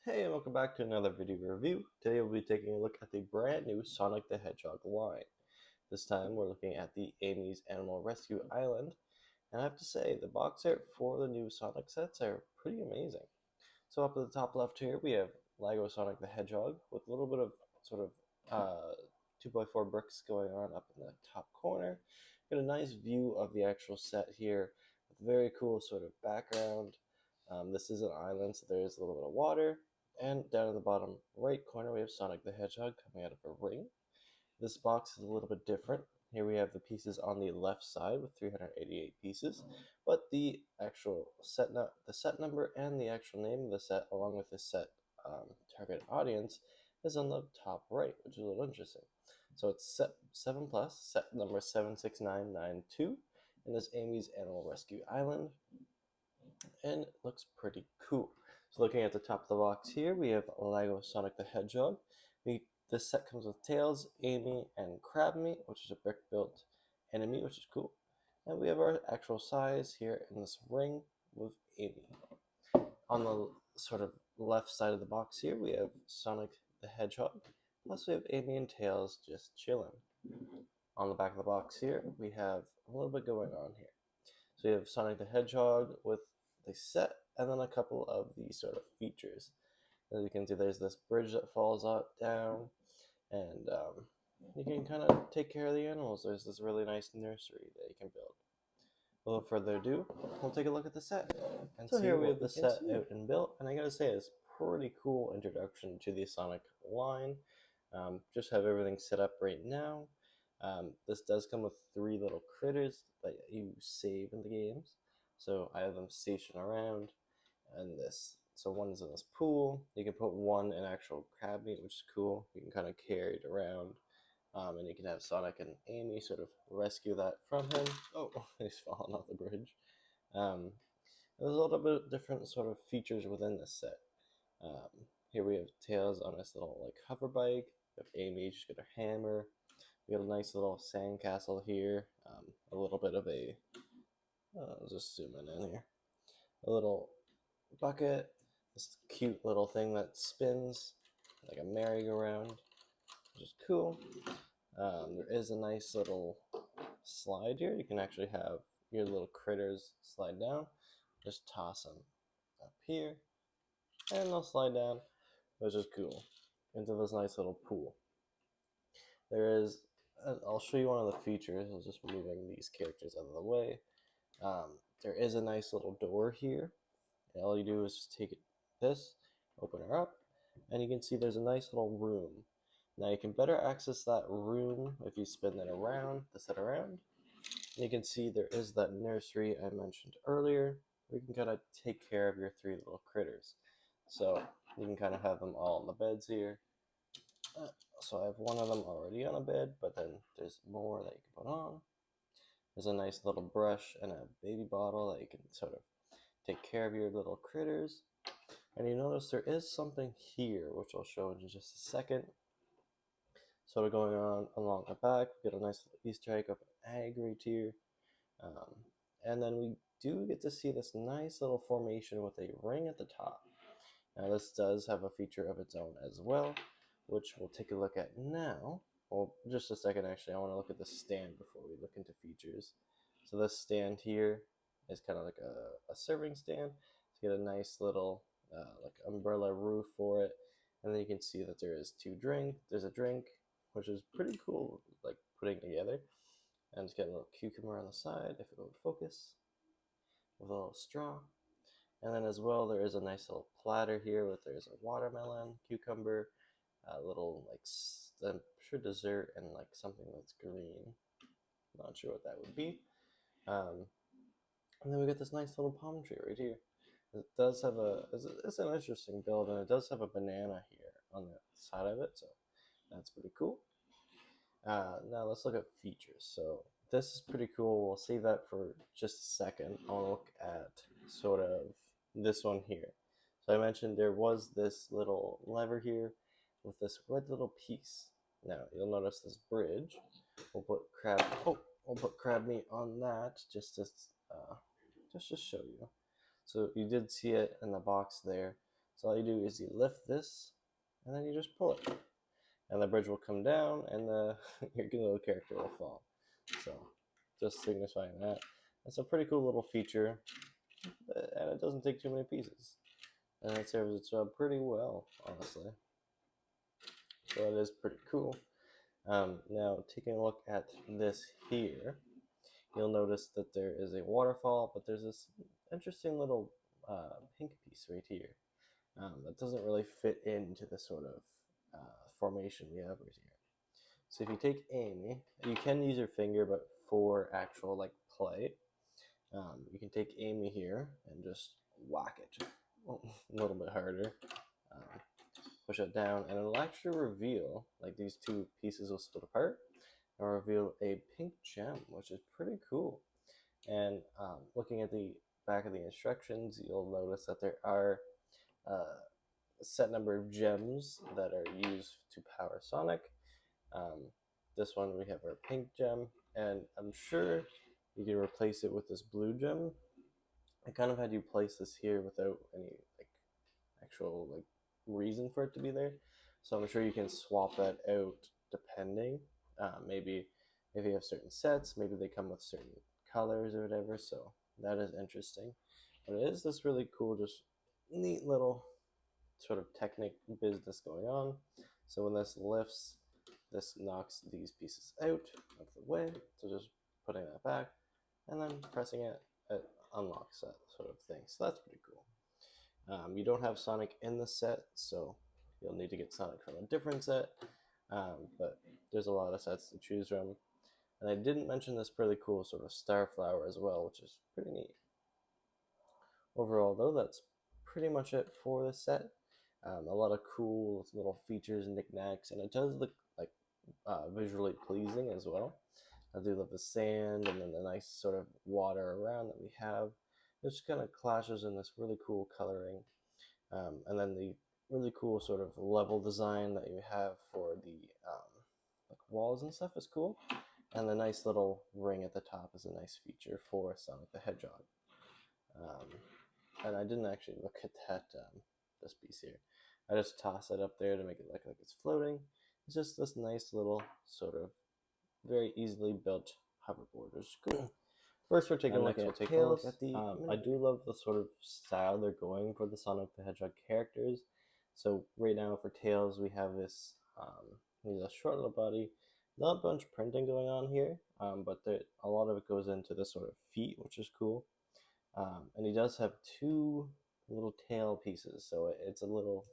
Hey, and welcome back to another video review. Today we'll be taking a look at the brand new Sonic the Hedgehog line. This time we're looking at the Amy's Animal Rescue Island, and I have to say the box art for the new Sonic sets are pretty amazing. So up at the top left here we have Lego Sonic the Hedgehog with a little bit of sort of 2x4 bricks going on up in the top corner. Got a nice view of the actual set here with a very cool sort of background. This is an island, so there is a little bit of water. And down in the bottom right corner, we have Sonic the Hedgehog coming out of a ring. This box is a little bit different. Here we have the pieces on the left side with 388 pieces, but the actual the set number and the actual name of the set, along with the set target audience, is on the top right, which is a little interesting. So it's set 7 plus, set number 76992, and is Amy's Animal Rescue Island, and it looks pretty cool. So looking at the top of the box here, we have Lego Sonic the Hedgehog. This set comes with Tails, Amy, and Crabmeat, which is a brick-built enemy, which is cool. And we have our actual size here in this ring with Amy. On the sort of left side of the box here, we have Sonic the Hedgehog, plus we have Amy and Tails just chilling. On the back of the box here, we have a little bit going on here. So you have Sonic the Hedgehog with the set, and then a couple of the sort of features. As you can see, there's this bridge that falls out down, and you can kind of take care of the animals. There's this really nice nursery that you can build. Without further ado, we'll take a look at the set. And so here we have the set out and built, and I gotta say, it's pretty cool introduction to the Sonic line. Just have everything set up right now. This does come with 3 little critters that you save in the games. So I have them stationed around, and this. So one is in this pool. You can put one in actual Crabmeat, which is cool. You can kind of carry it around, and you can have Sonic and Amy sort of rescue that from him. Oh, he's fallen off the bridge. There's a little bit different sort of features within this set. Here we have Tails on this little like hover bike. We have Amy, she's got her hammer. We got a nice little sandcastle here. A little bit of a, I'll just zoom in here. A little bucket. This cute little thing that spins like a merry-go-round, which is cool. There is a nice little slide here. You can actually have your little critters slide down. Just toss them up here, and they'll slide down, which is cool, into this nice little pool. There is, I'll show you one of the features. I was just moving these characters out of the way. There is a nice little door here. And all you do is just take this, open her up, and you can see there's a nice little room. Now you can better access that room if you spin it around, the set around. And you can see there is that nursery I mentioned earlier, where you can kind of take care of your 3 little critters. So you can kind of have them all on the beds here. So I have one of them already on a bed, but then there's more that you can put on. There's a nice little brush and a baby bottle that you can sort of take care of your little critters. And you notice there is something here, which I'll show in just a second. Sort of going on along the back, we get a nice little Easter egg of an egg right here. And then we do get to see this nice little formation with a ring at the top. Now this does have a feature of its own as well, which we'll take a look at now. Well, just a second actually, I want to look at the stand before we look into features. So this stand here is kind of like a serving stand. It's got a nice little like umbrella roof for it. And then you can see that there's a drink, which is pretty cool, like putting together. And it's got a little cucumber on the side, if it would focus, with a little straw. And then as well, there is a nice little platter here with there's a watermelon, cucumber, a little like I'm sure dessert, and like something that's green. Not sure what that would be. And then we get this nice little palm tree right here. It does have it's an interesting build, and it does have a banana here on the side of it, so that's pretty cool. Now let's look at features. So this is pretty cool. We'll save that for just a second. I'll look at sort of this one here. So I mentioned there was this little lever here with this red little piece. Now you'll notice this bridge. We'll put Crabmeat on that just to show you. So you did see it in the box there. So all you do is you lift this, and then you just pull it. And the bridge will come down, and your little character will fall. So just signifying that. It's a pretty cool little feature, and it doesn't take too many pieces. And it serves its job pretty well, honestly. So it is pretty cool. Now, taking a look at this here, you'll notice that there is a waterfall, but there's this interesting little pink piece right here that doesn't really fit into the sort of formation we have right here. So if you take Amy, you can use your finger, but for actual like play, you can take Amy here and just whack it a little bit harder. Push it down, and it'll actually reveal, like these two pieces will split apart and reveal a pink gem, which is pretty cool. And looking at the back of the instructions, you'll notice that there are a set number of gems that are used to power Sonic. This one we have our pink gem, and I'm sure you can replace it with this blue gem. I kind of had you place this here without any like actual like reason for it to be there, so I'm sure you can swap that out depending. Maybe if you have certain sets, maybe they come with certain colors or whatever. So that is interesting, but it is this really cool, just neat little sort of technic business going on. So when this lifts, this knocks these pieces out of the way. So just putting that back and then pressing it, it unlocks that sort of thing. So that's pretty cool. You don't have Sonic in the set, so you'll need to get Sonic from a different set. But there's a lot of sets to choose from. And I didn't mention this really cool sort of star flower as well, which is pretty neat. Overall, though, that's pretty much it for the set. A lot of cool little features and knickknacks, and it does look like visually pleasing as well. I do love the sand and then the nice sort of water around that we have. It just kind of clashes in this really cool coloring. And then the really cool sort of level design that you have for the like walls and stuff is cool. And the nice little ring at the top is a nice feature for Sonic the Hedgehog. And I didn't actually look at that this piece here. I just toss it up there to make it look like it's floating. It's just this nice little sort of very easily built hoverboard, which is cool. First, we're taking a look at Tails. I do love the sort of style they're going for the Sonic the Hedgehog characters. So right now for Tails, we have this, he's a short little body, not much printing going on here, but a lot of it goes into the sort of feet, which is cool. And he does have two little tail pieces, so it's a little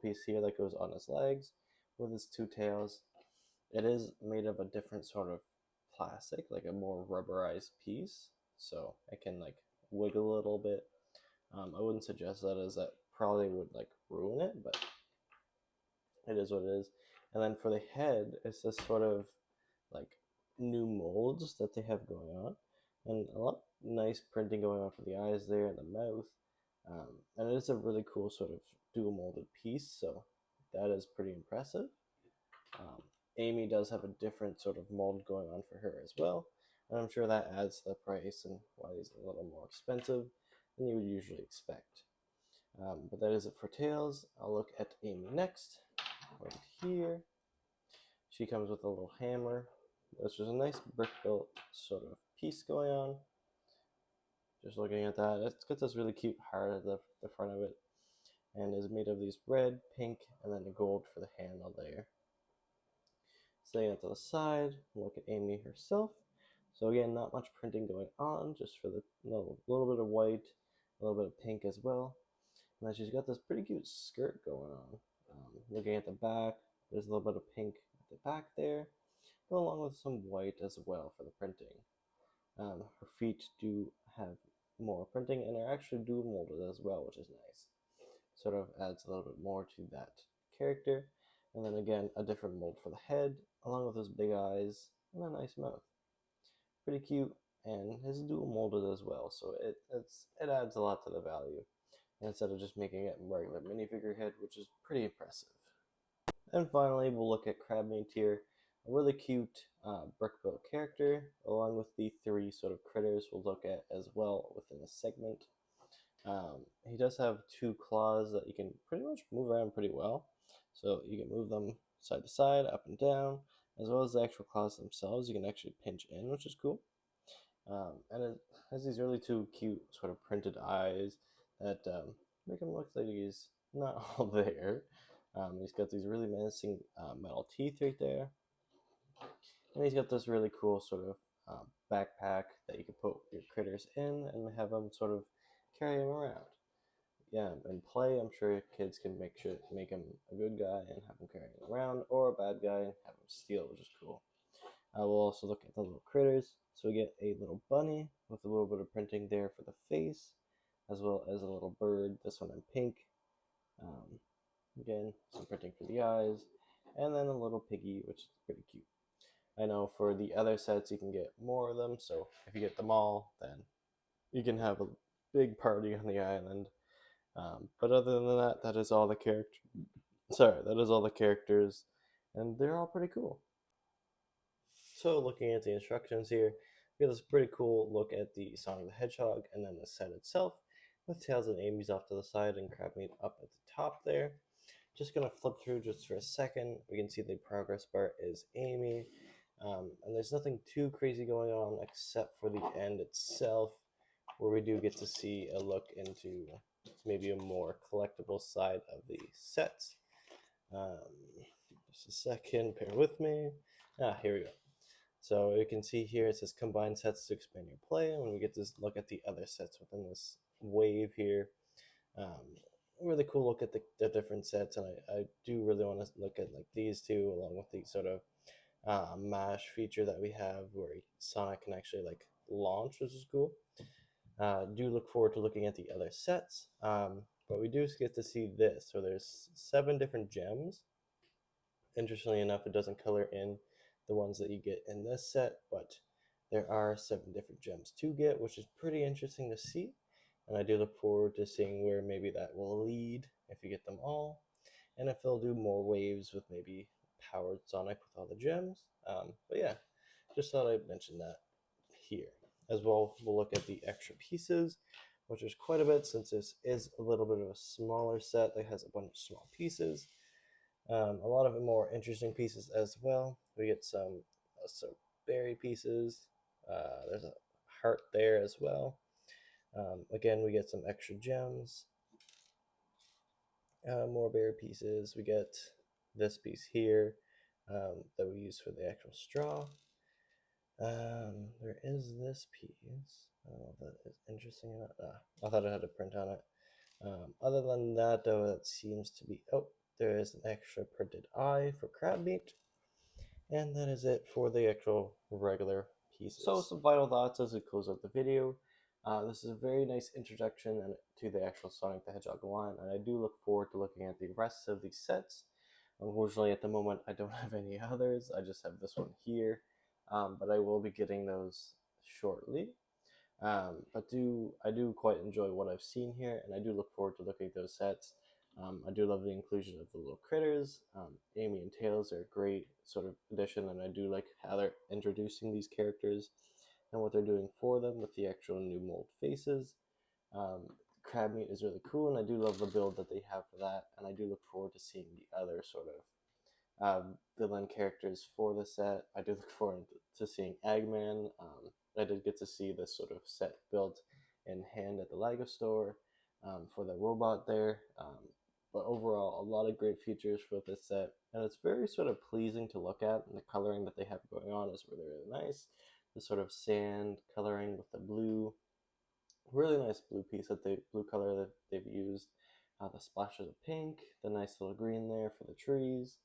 piece here that goes on his legs with his two tails. It is made of a different sort of plastic, like a more rubberized piece, so it can like wiggle a little bit. I wouldn't suggest that, as that probably would like ruin it, but it is what it is. And then for the head, it's this sort of like new molds that they have going on, and a lot of nice printing going on for the eyes there and the mouth. And it is a really cool sort of dual molded piece, so that is pretty impressive. Amy does have a different sort of mold going on for her as well, and I'm sure that adds to the price and why he's a little more expensive than you would usually expect. But that is it for Tails. I'll look at Amy next, right here. She comes with a little hammer, which is a nice brick built sort of piece going on. Just looking at that, it's got this really cute heart at the front of it, and is made of these red, pink, and then the gold for the handle there. Setting it to the side, look at Amy herself. So again, not much printing going on, just for the little bit of white, a little bit of pink as well. And then she's got this pretty cute skirt going on. Looking at the back, there's a little bit of pink at the back there, along with some white as well for the printing. Her feet do have more printing and are actually dual molded as well, which is nice. Sort of adds a little bit more to that character. And then again, a different mold for the head, along with his big eyes and a nice mouth. Pretty cute, and his dual molded as well, so it adds a lot to the value, instead of just making it a regular minifigure head, which is pretty impressive. And finally, we'll look at Crab Meteor, a really cute brick built character, along with the three sort of critters we'll look at as well within the segment. He does have two claws that you can pretty much move around pretty well. So you can move them side to side, up and down, as well as the actual claws themselves. You can actually pinch in, which is cool. And it has these really two cute sort of printed eyes that make him look like he's not all there. He's got these really menacing metal teeth right there. And he's got this really cool sort of backpack that you can put your critters in and have them sort of carry them around. Yeah, and play, I'm sure kids can make him a good guy and have him carry him around, or a bad guy and have him steal, which is cool. I will also look at the little critters. So we get a little bunny with a little bit of printing there for the face, as well as a little bird, this one in pink. Um, Again, some printing for the eyes, and then a little piggy, which is pretty cute. I know for the other sets you can get more of them, so if you get them all, then you can have a big party on the island. But other than that, that is all the characters. Sorry, that is all the characters, and they're all pretty cool. So looking at the instructions here, we get this pretty cool look at the Sonic the Hedgehog and then the set itself, with Tails and Amy's off to the side and Crabmeat up at the top there. Just gonna flip through just for a second. We can see the progress bar is Amy, and there's nothing too crazy going on except for the end itself, where we do get to see a look into maybe a more collectible side of the sets. Just a second, bear with me. Here we go. So you can see here it says combine sets to expand your play, and when we get to look at the other sets within this wave here, really cool look at the different sets, and I do really want to look at like these two along with the sort of mash feature that we have where Sonic can actually like launch, which is cool. Do look forward to looking at the other sets, but we do get to see this. So there's 7 different gems. Interestingly enough, it doesn't color in the ones that you get in this set, but there are 7 different gems to get, which is pretty interesting to see. And I do look forward to seeing where maybe that will lead if you get them all, and if they'll do more waves with maybe powered Sonic with all the gems. But yeah, just thought I'd mention that here. As well, we'll look at the extra pieces, which is quite a bit since this is a little bit of a smaller set that has a bunch of small pieces. A lot of more interesting pieces as well. We get some berry pieces. There's a heart there as well. Again, we get some extra gems. More berry pieces. We get this piece here that we use for the actual straw. There is this piece. I don't know if that is interesting or not. I thought it had a print on it. Other than that, though, that seems to be... Oh, there is an extra printed eye for Crabmeat. And that is it for the actual regular pieces. So some final thoughts as we close out the video. This is a very nice introduction to the actual Sonic the Hedgehog line, and I do look forward to looking at the rest of these sets. Unfortunately, at the moment, I don't have any others. I just have this one here, but I will be getting those shortly. But I do quite enjoy what I've seen here, and I do look forward to looking at those sets. I do love the inclusion of the little critters. Amy and Tails are a great sort of addition, and I do like how they're introducing these characters and what they're doing for them with the actual new mold faces. Crabmeat is really cool, and I do love the build that they have for that, and I do look forward to seeing the other sort of villain characters for the set. I do look forward to seeing Eggman. I did get to see this sort of set built in hand at the LEGO store for the robot there. But overall, a lot of great features for this set, and it's very sort of pleasing to look at, and the coloring that they have going on is really, really nice. The sort of sand coloring with the blue, really nice blue color that they've used. The splashes of pink, the nice little green there for the trees,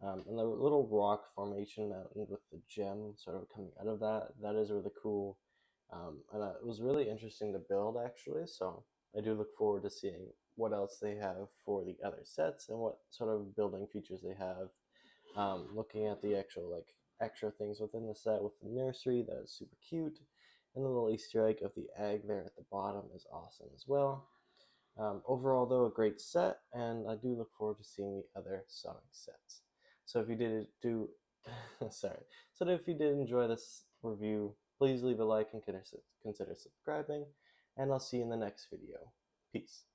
and the little rock formation mountain with the gem sort of coming out of that. That is really cool, and it was really interesting to build actually. So I do look forward to seeing what else they have for the other sets and what sort of building features they have. Looking at the actual like extra things within the set with the nursery, that is super cute, and the little Easter egg of the egg there at the bottom is awesome as well. Overall, though, a great set, and I do look forward to seeing the other Sonic sets. So if you did sorry. So if you did enjoy this review, please leave a like and consider subscribing, and I'll see you in the next video. Peace.